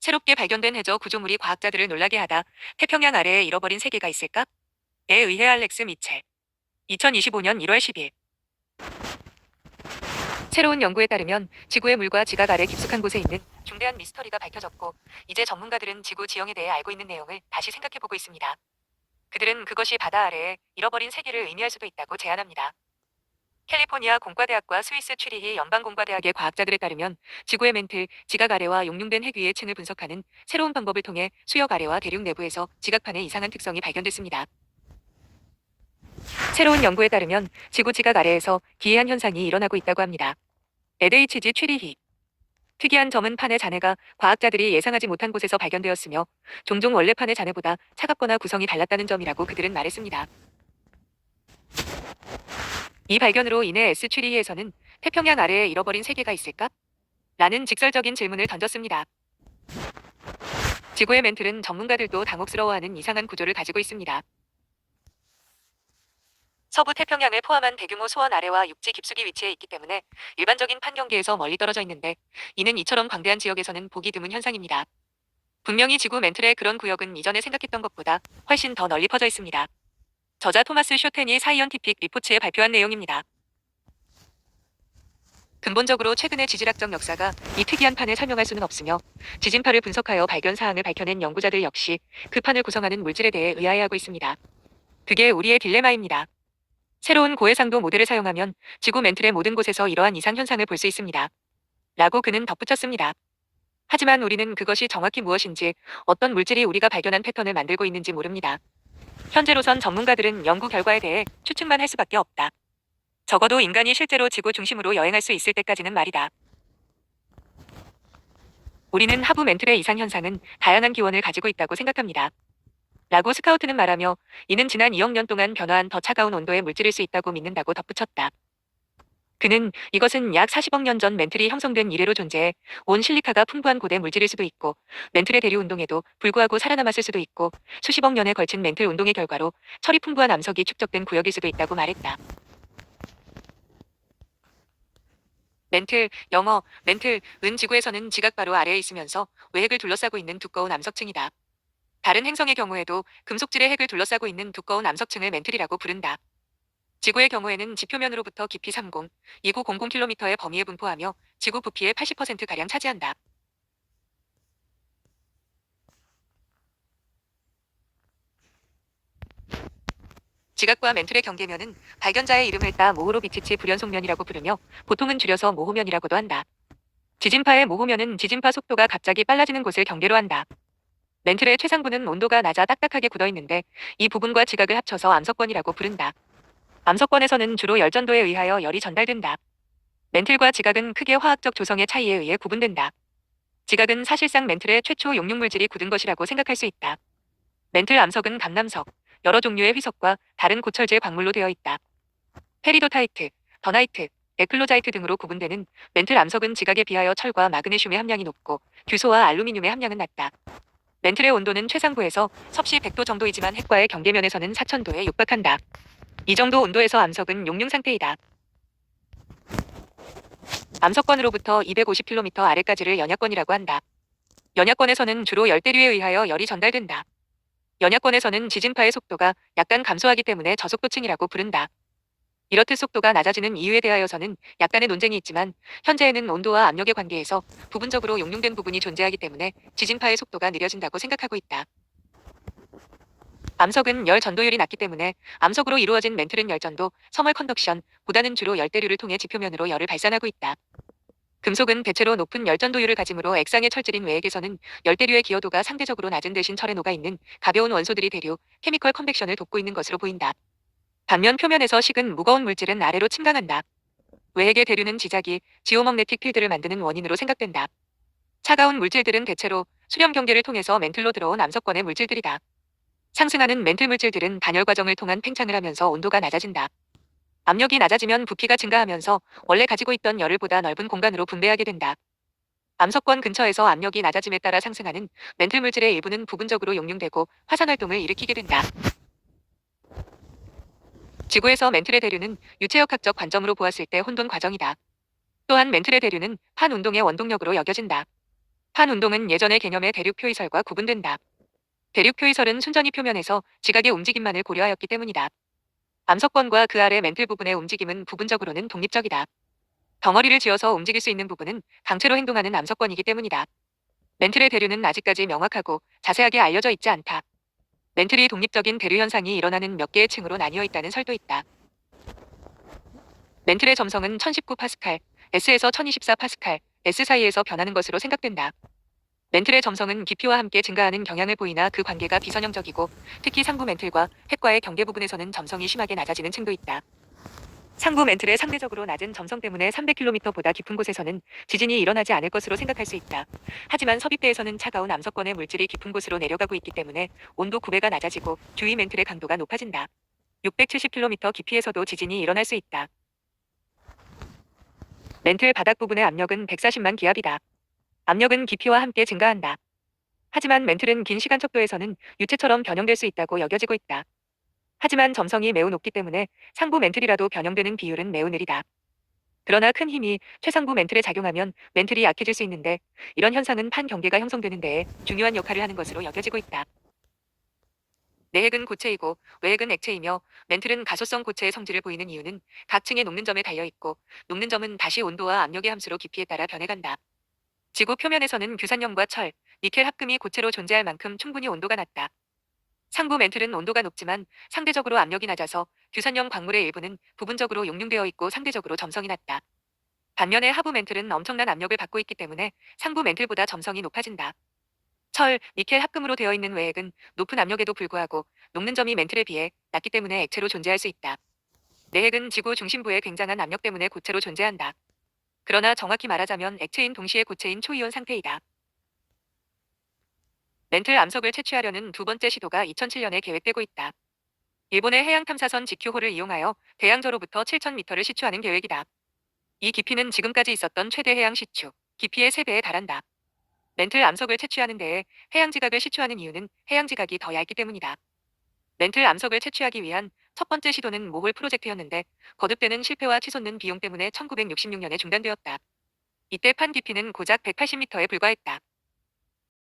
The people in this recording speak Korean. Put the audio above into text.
새롭게 발견된 해저 구조물이 과학자들을 놀라게 하다. 태평양 아래에 잃어버린 세계가 있을까? 에 의해 알렉스 미첼. 2025년 1월 10일. 새로운 연구에 따르면 지구의 물과 지각 아래 깊숙한 곳에 있는 중대한 미스터리가 밝혀졌고, 이제 전문가들은 지구 지형에 대해 알고 있는 내용을 다시 생각해보고 있습니다. 그들은 그것이 바다 아래에 잃어버린 세계를 의미할 수도 있다고 제안합니다. 캘리포니아 공과대학과 스위스 취리히 연방공과대학의 과학자들에 따르면 지구의 멘틀, 지각 아래와 용융된 핵 위의 층을 분석하는 새로운 방법을 통해 수역 아래와 대륙 내부에서 지각판의 이상한 특성이 발견됐습니다. 새로운 연구에 따르면 지구 지각 아래에서 기이한 현상이 일어나고 있다고 합니다. LHG 취리히. 특이한 점은 판의 잔해가 과학자들이 예상하지 못한 곳에서 발견되었으며 종종 원래 판의 잔해보다 차갑거나 구성이 달랐다는 점이라고 그들은 말했습니다. 이 발견으로 인해 S 취리히에서는 태평양 아래에 잃어버린 세계가 있을까? 라는 직설적인 질문을 던졌습니다. 지구의 멘틀은 전문가들도 당혹스러워하는 이상한 구조를 가지고 있습니다. 서부 태평양을 포함한 대규모 소원 아래와 육지 깊숙이 위치해 있기 때문에 일반적인 판 경계에서 멀리 떨어져 있는데, 이는 이처럼 광대한 지역에서는 보기 드문 현상입니다. 분명히 지구 멘틀의 그런 구역은 이전에 생각했던 것보다 훨씬 더 널리 퍼져 있습니다. 저자 토마스 쇼텐이 사이언티픽 리포츠에 발표한 내용입니다. 근본적으로 최근의 지질학적 역사가 이 특이한 판을 설명할 수는 없으며, 지진파를 분석하여 발견 사항을 밝혀낸 연구자들 역시 그 판을 구성하는 물질에 대해 의아해하고 있습니다. 그게 우리의 딜레마입니다. 새로운 고해상도 모델을 사용하면 지구 멘틀의 모든 곳에서 이러한 이상 현상을 볼 수 있습니다. 라고 그는 덧붙였습니다. 하지만 우리는 그것이 정확히 무엇인지, 어떤 물질이 우리가 발견한 패턴을 만들고 있는지 모릅니다. 현재로선 전문가들은 연구 결과에 대해 추측만 할 수밖에 없다. 적어도 인간이 실제로 지구 중심으로 여행할 수 있을 때까지는 말이다. 우리는 하부 멘틀의 이상 현상은 다양한 기원을 가지고 있다고 생각합니다. 라고 스카우트는 말하며, 이는 지난 2억 년 동안 변화한 더 차가운 온도의 물질일 수 있다고 믿는다고 덧붙였다. 그는 이것은 약 40억 년 전 멘틀이 형성된 이래로 존재해 온 실리카가 풍부한 고대 물질일 수도 있고, 멘틀의 대류 운동에도 불구하고 살아남았을 수도 있고, 수십억 년에 걸친 멘틀 운동의 결과로 철이 풍부한 암석이 축적된 구역일 수도 있다고 말했다. 멘틀, 영어, 멘틀, 은 지구에서는 지각 바로 아래에 있으면서 외핵을 둘러싸고 있는 두꺼운 암석층이다. 다른 행성의 경우에도 금속질의 핵을 둘러싸고 있는 두꺼운 암석층을 멘틀이라고 부른다. 지구의 경우에는 지표면으로부터 깊이 2900km의 범위에 분포하며 지구 부피의 80%가량 차지한다. 지각과 멘틀의 경계면은 발견자의 이름을 따 모호로비치치 불연속면이라고 부르며, 보통은 줄여서 모호면이라고도 한다. 지진파의 모호면은 지진파 속도가 갑자기 빨라지는 곳을 경계로 한다. 멘틀의 최상부는 온도가 낮아 딱딱하게 굳어있는데, 이 부분과 지각을 합쳐서 암석권이라고 부른다. 암석권에서는 주로 열전도에 의하여 열이 전달된다. 멘틀과 지각은 크게 화학적 조성의 차이에 의해 구분된다. 지각은 사실상 멘틀의 최초 용융물질이 굳은 것이라고 생각할 수 있다. 멘틀 암석은 감남석, 여러 종류의 휘석과 다른 고철제 광물로 되어 있다. 페리도타이트, 더나이트, 에클로자이트 등으로 구분되는 멘틀 암석은 지각에 비하여 철과 마그네슘의 함량이 높고 규소와 알루미늄의 함량은 낮다. 멘틀의 온도는 최상부에서 섭씨 100도 정도이지만 핵과의 경계면에서는 4000도에 육박한다. 이 정도 온도에서 암석은 용융 상태이다. 암석권으로부터 250km 아래까지를 연약권이라고 한다. 연약권에서는 주로 열대류에 의하여 열이 전달된다. 연약권에서는 지진파의 속도가 약간 감소하기 때문에 저속도층이라고 부른다. 이렇듯 속도가 낮아지는 이유에 대하여서는 약간의 논쟁이 있지만, 현재에는 온도와 압력의 관계에서 부분적으로 용융된 부분이 존재하기 때문에 지진파의 속도가 느려진다고 생각하고 있다. 암석은 열 전도율이 낮기 때문에 암석으로 이루어진 멘틀은 열전도, 서멀 컨덕션 보다는 주로 열대류를 통해 지표면으로 열을 발산하고 있다. 금속은 대체로 높은 열전도율을 가지므로 액상의 철질인 외액에서는 열대류의 기여도가 상대적으로 낮은 대신 철에 녹아있는 가벼운 원소들이 대류, 케미컬 컨벡션을 돕고 있는 것으로 보인다. 반면 표면에서 식은 무거운 물질은 아래로 침강한다. 외핵의 대류는 지작이 지오먹네틱 필드를 만드는 원인으로 생각된다. 차가운 물질들은 대체로 수렴 경계를 통해서 멘틀로 들어온 암석권의 물질들이다. 상승하는 멘틀 물질들은 단열 과정을 통한 팽창을 하면서 온도가 낮아진다. 압력이 낮아지면 부피가 증가하면서 원래 가지고 있던 열을 보다 넓은 공간으로 분배하게 된다. 암석권 근처에서 압력이 낮아짐에 따라 상승하는 멘틀 물질의 일부는 부분적으로 용융되고 화산활동을 일으키게 된다. 지구에서 멘틀의 대류는 유체역학적 관점으로 보았을 때 혼돈 과정이다. 또한 멘틀의 대류는 판 운동의 원동력으로 여겨진다. 판 운동은 예전의 개념의 대륙 표이설과 구분된다. 대륙 표이설은 순전히 표면에서 지각의 움직임만을 고려하였기 때문이다. 암석권과 그 아래 멘틀 부분의 움직임은 부분적으로는 독립적이다. 덩어리를 쥐어서 움직일 수 있는 부분은 강체로 행동하는 암석권이기 때문이다. 멘틀의 대류는 아직까지 명확하고 자세하게 알려져 있지 않다. 멘틀이 독립적인 대류 현상이 일어나는 몇 개의 층으로 나뉘어 있다는 설도 있다. 멘틀의 점성은 1019파스칼, S에서 1024파스칼, S 사이에서 변하는 것으로 생각된다. 멘틀의 점성은 깊이와 함께 증가하는 경향을 보이나 그 관계가 비선형적이고 특히 상부 멘틀과 핵과의 경계 부분에서는 점성이 심하게 낮아지는 층도 있다. 상부 멘틀의 상대적으로 낮은 점성 때문에 300km보다 깊은 곳에서는 지진이 일어나지 않을 것으로 생각할 수 있다. 하지만 섭입대에서는 차가운 암석권의 물질이 깊은 곳으로 내려가고 있기 때문에 온도 9배가 낮아지고 주위 멘틀의 강도가 높아진다. 670km 깊이에서도 지진이 일어날 수 있다. 멘틀 바닥 부분의 압력은 140만 기압이다. 압력은 깊이와 함께 증가한다. 하지만 멘틀은 긴 시간 척도에서는 유체처럼 변형될 수 있다고 여겨지고 있다. 하지만 점성이 매우 높기 때문에 상부 멘틀이라도 변형되는 비율은 매우 느리다. 그러나 큰 힘이 최상부 멘틀에 작용하면 멘틀이 약해질 수 있는데 이런 현상은 판 경계가 형성되는 데에 중요한 역할을 하는 것으로 여겨지고 있다. 내핵은 고체이고 외핵은 액체이며 멘틀은 가소성 고체의 성질을 보이는 이유는 각 층의 녹는 점에 달려 있고 녹는 점은 다시 온도와 압력의 함수로 깊이에 따라 변해간다. 지구 표면에서는 규산염과 철, 니켈 합금이 고체로 존재할 만큼 충분히 온도가 낮다. 상부 멘틀은 온도가 높지만 상대적으로 압력이 낮아서 규산염 광물의 일부는 부분적으로 용융되어 있고 상대적으로 점성이 낮다. 반면에 하부 멘틀은 엄청난 압력을 받고 있기 때문에 상부 멘틀보다 점성이 높아진다. 철, 니켈 합금으로 되어 있는 외핵은 높은 압력에도 불구하고 녹는 점이 멘틀에 비해 낮기 때문에 액체로 존재할 수 있다. 내핵은 지구 중심부의 굉장한 압력 때문에 고체로 존재한다. 그러나 정확히 말하자면 액체인 동시에 고체인 초이온 상태이다. 멘틀 암석을 채취하려는 두 번째 시도가 2007년에 계획되고 있다. 일본의 해양 탐사선 지큐호를 이용하여 대양저로부터 7,000m를 시추하는 계획이다. 이 깊이는 지금까지 있었던 최대 해양 시추, 깊이의 3배에 달한다. 멘틀 암석을 채취하는 데에 해양 지각을 시추하는 이유는 해양 지각이 더 얇기 때문이다. 멘틀 암석을 채취하기 위한 첫 번째 시도는 모홀 프로젝트였는데 거듭되는 실패와 치솟는 비용 때문에 1966년에 중단되었다. 이때 판 깊이는 고작 180m에 불과했다.